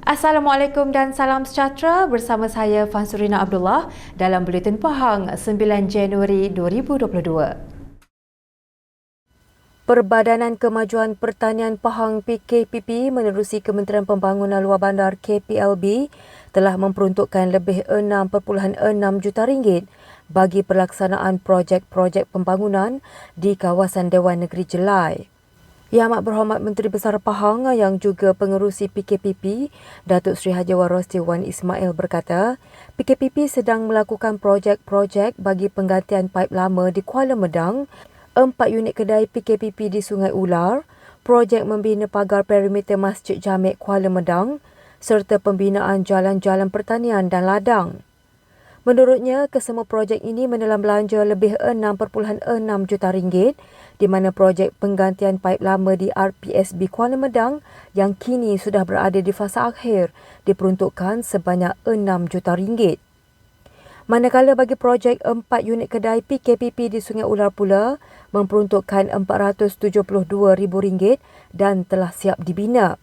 Assalamualaikum dan salam sejahtera, bersama saya Fansurina Abdullah dalam Buletin Pahang 9 Januari 2022. Perbadanan Kemajuan Pertanian Pahang PKPP menerusi Kementerian Pembangunan Luar Bandar KPLB telah memperuntukkan lebih 6.6 juta ringgit bagi pelaksanaan projek-projek pembangunan di kawasan Dewan Negeri Jelai. Yang Amat Berhormat Menteri Besar Pahang yang juga pengerusi PKPP, Datuk Seri Haji Warosti Wan Ismail berkata, PKPP sedang melakukan projek-projek bagi penggantian paip lama di Kuala Medang, 4 unit kedai PKPP di Sungai Ular, projek membina pagar perimeter Masjid Jamek Kuala Medang serta pembinaan jalan-jalan pertanian dan ladang. Menurutnya, kesemua projek ini menelan belanja lebih 6.6 juta ringgit di mana projek penggantian paip lama di RPSB Kuala Medang yang kini sudah berada di fasa akhir diperuntukkan sebanyak 6 juta ringgit. Manakala bagi projek 4 unit kedai PKPP di Sungai Ular pula memperuntukkan RM472,000 dan telah siap dibina.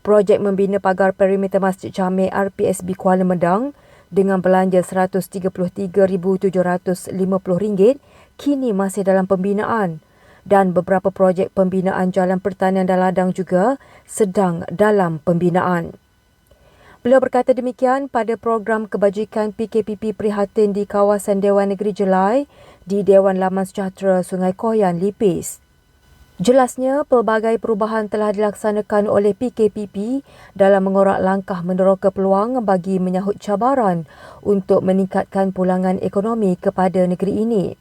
Projek membina pagar perimeter Masjid Jamek RPSB Kuala Medang dengan belanja RM133,750 kini masih dalam pembinaan dan beberapa projek pembinaan jalan pertanian dan ladang juga sedang dalam pembinaan. Beliau berkata demikian pada program kebajikan PKPP prihatin di kawasan Dewan Negeri Jelai di Dewan Laman Sejahtera Sungai Koyan, Lipis. Jelasnya, pelbagai perubahan telah dilaksanakan oleh PKPP dalam mengorak langkah meneroka peluang bagi menyahut cabaran untuk meningkatkan pulangan ekonomi kepada negeri ini.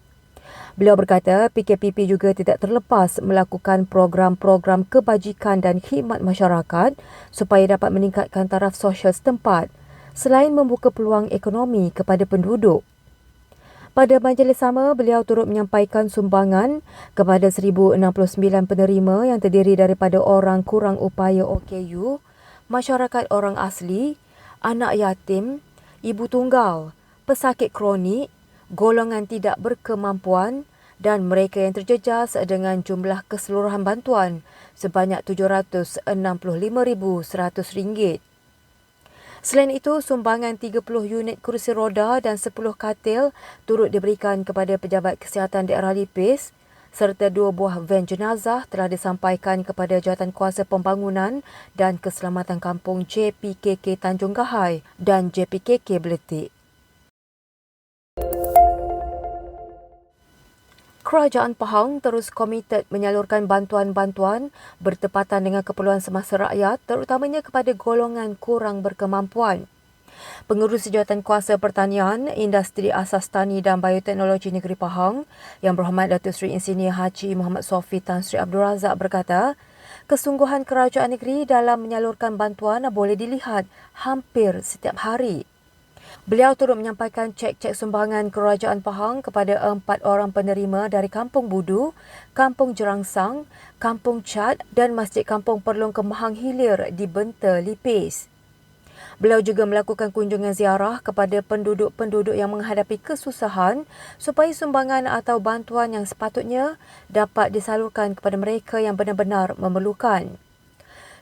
Beliau berkata PKPP juga tidak terlepas melakukan program-program kebajikan dan khidmat masyarakat supaya dapat meningkatkan taraf sosial setempat selain membuka peluang ekonomi kepada penduduk. Pada majlis sama, beliau turut menyampaikan sumbangan kepada 1,069 penerima yang terdiri daripada orang kurang upaya OKU, masyarakat orang asli, anak yatim, ibu tunggal, pesakit kronik, golongan tidak berkemampuan dan mereka yang terjejas dengan jumlah keseluruhan bantuan sebanyak RM765,100. Selain itu, sumbangan 30 unit kursi roda dan 10 katil turut diberikan kepada pejabat kesihatan daerah Lipis serta 2 buah van jenazah telah disampaikan kepada Jawatankuasa Pembangunan dan Keselamatan Kampung JPKK Tanjung Gahai dan JPKK Beletik. Kerajaan Pahang terus komited menyalurkan bantuan-bantuan bertepatan dengan keperluan semasa rakyat terutamanya kepada golongan kurang berkemampuan. Pengerusi Jawatankuasa Pertanian, Industri Asas Tani dan Bioteknologi Negeri Pahang yang berhormat Datuk Seri Insinyur Haji Muhammad Sofi Tan Sri Abdul Razak berkata, kesungguhan kerajaan negeri dalam menyalurkan bantuan boleh dilihat hampir setiap hari. Beliau turut menyampaikan cek-cek sumbangan Kerajaan Pahang kepada 4 orang penerima dari Kampung Budu, Kampung Jerangsang, Kampung Chat dan Masjid Kampung Perlong Kemahang Hilir di Benta, Lipis. Beliau juga melakukan kunjungan ziarah kepada penduduk-penduduk yang menghadapi kesusahan supaya sumbangan atau bantuan yang sepatutnya dapat disalurkan kepada mereka yang benar-benar memerlukan.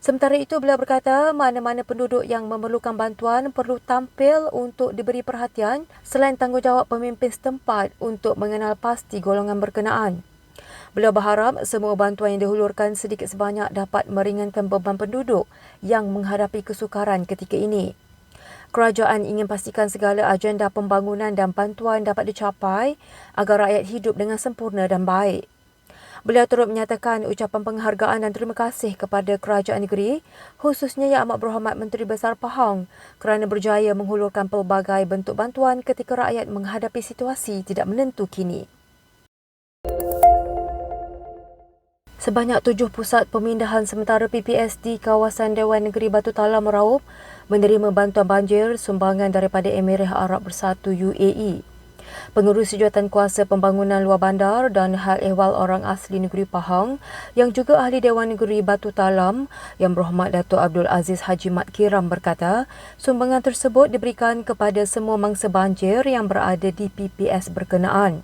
Sementara itu, beliau berkata mana-mana penduduk yang memerlukan bantuan perlu tampil untuk diberi perhatian selain tanggungjawab pemimpin setempat untuk mengenal pasti golongan berkenaan. Beliau berharap semua bantuan yang dihulurkan sedikit sebanyak dapat meringankan beban penduduk yang menghadapi kesukaran ketika ini. Kerajaan ingin pastikan segala agenda pembangunan dan bantuan dapat dicapai agar rakyat hidup dengan sempurna dan baik. Beliau turut menyatakan ucapan penghargaan dan terima kasih kepada kerajaan negeri, khususnya Yang Amat Berhormat Menteri Besar Pahang kerana berjaya menghulurkan pelbagai bentuk bantuan ketika rakyat menghadapi situasi tidak menentu kini. Sebanyak 7 pusat pemindahan sementara PPS di kawasan Dewan Negeri Batu Tala Meraup menerima bantuan banjir sumbangan daripada Emirat Arab Bersatu UAE. Pengerusi Jawatankuasa Pembangunan Luar Bandar dan Hal Ehwal Orang Asli Negeri Pahang yang juga Ahli Dewan Negeri Batu Talam yang berhormat Datuk Abdul Aziz Haji Mat Kiram berkata, sumbangan tersebut diberikan kepada semua mangsa banjir yang berada di PPS berkenaan.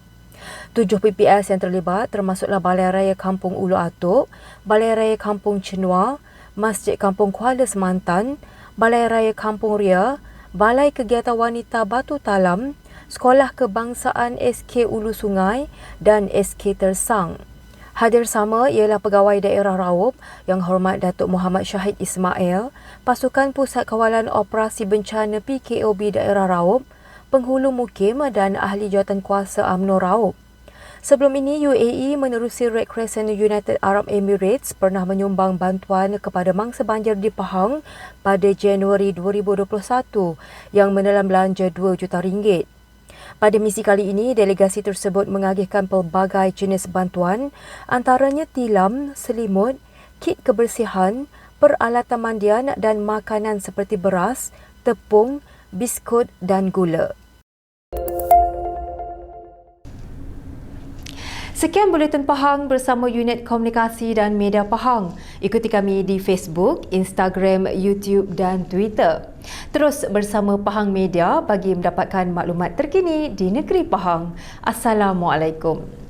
7 PPS yang terlibat termasuklah Balai Raya Kampung Ulu Atuk, Balai Raya Kampung Chenua, Masjid Kampung Kuala Semantan, Balai Raya Kampung Ria, Balai Kegiatan Wanita Batu Talam, Sekolah Kebangsaan SK Ulu Sungai dan SK Tersang. Hadir sama ialah Pegawai Daerah Raub Yang Hormat Datuk Muhammad Syahid Ismail, Pasukan Pusat Kawalan Operasi Bencana PKOB Daerah Raub, Penghulu Mukim dan Ahli Jawatankuasa UMNO Raub. Sebelum ini, UAE menerusi Red Crescent United Arab Emirates pernah menyumbang bantuan kepada mangsa banjir di Pahang pada Januari 2021 yang menelan belanja RM2 juta. Pada misi kali ini, delegasi tersebut mengagihkan pelbagai jenis bantuan antaranya tilam, selimut, kit kebersihan, peralatan mandian dan makanan seperti beras, tepung, biskut dan gula. Sekian Buletin Pahang bersama Unit Komunikasi dan Media Pahang. Ikuti kami di Facebook, Instagram, YouTube dan Twitter. Terus bersama Pahang Media bagi mendapatkan maklumat terkini di negeri Pahang. Assalamualaikum.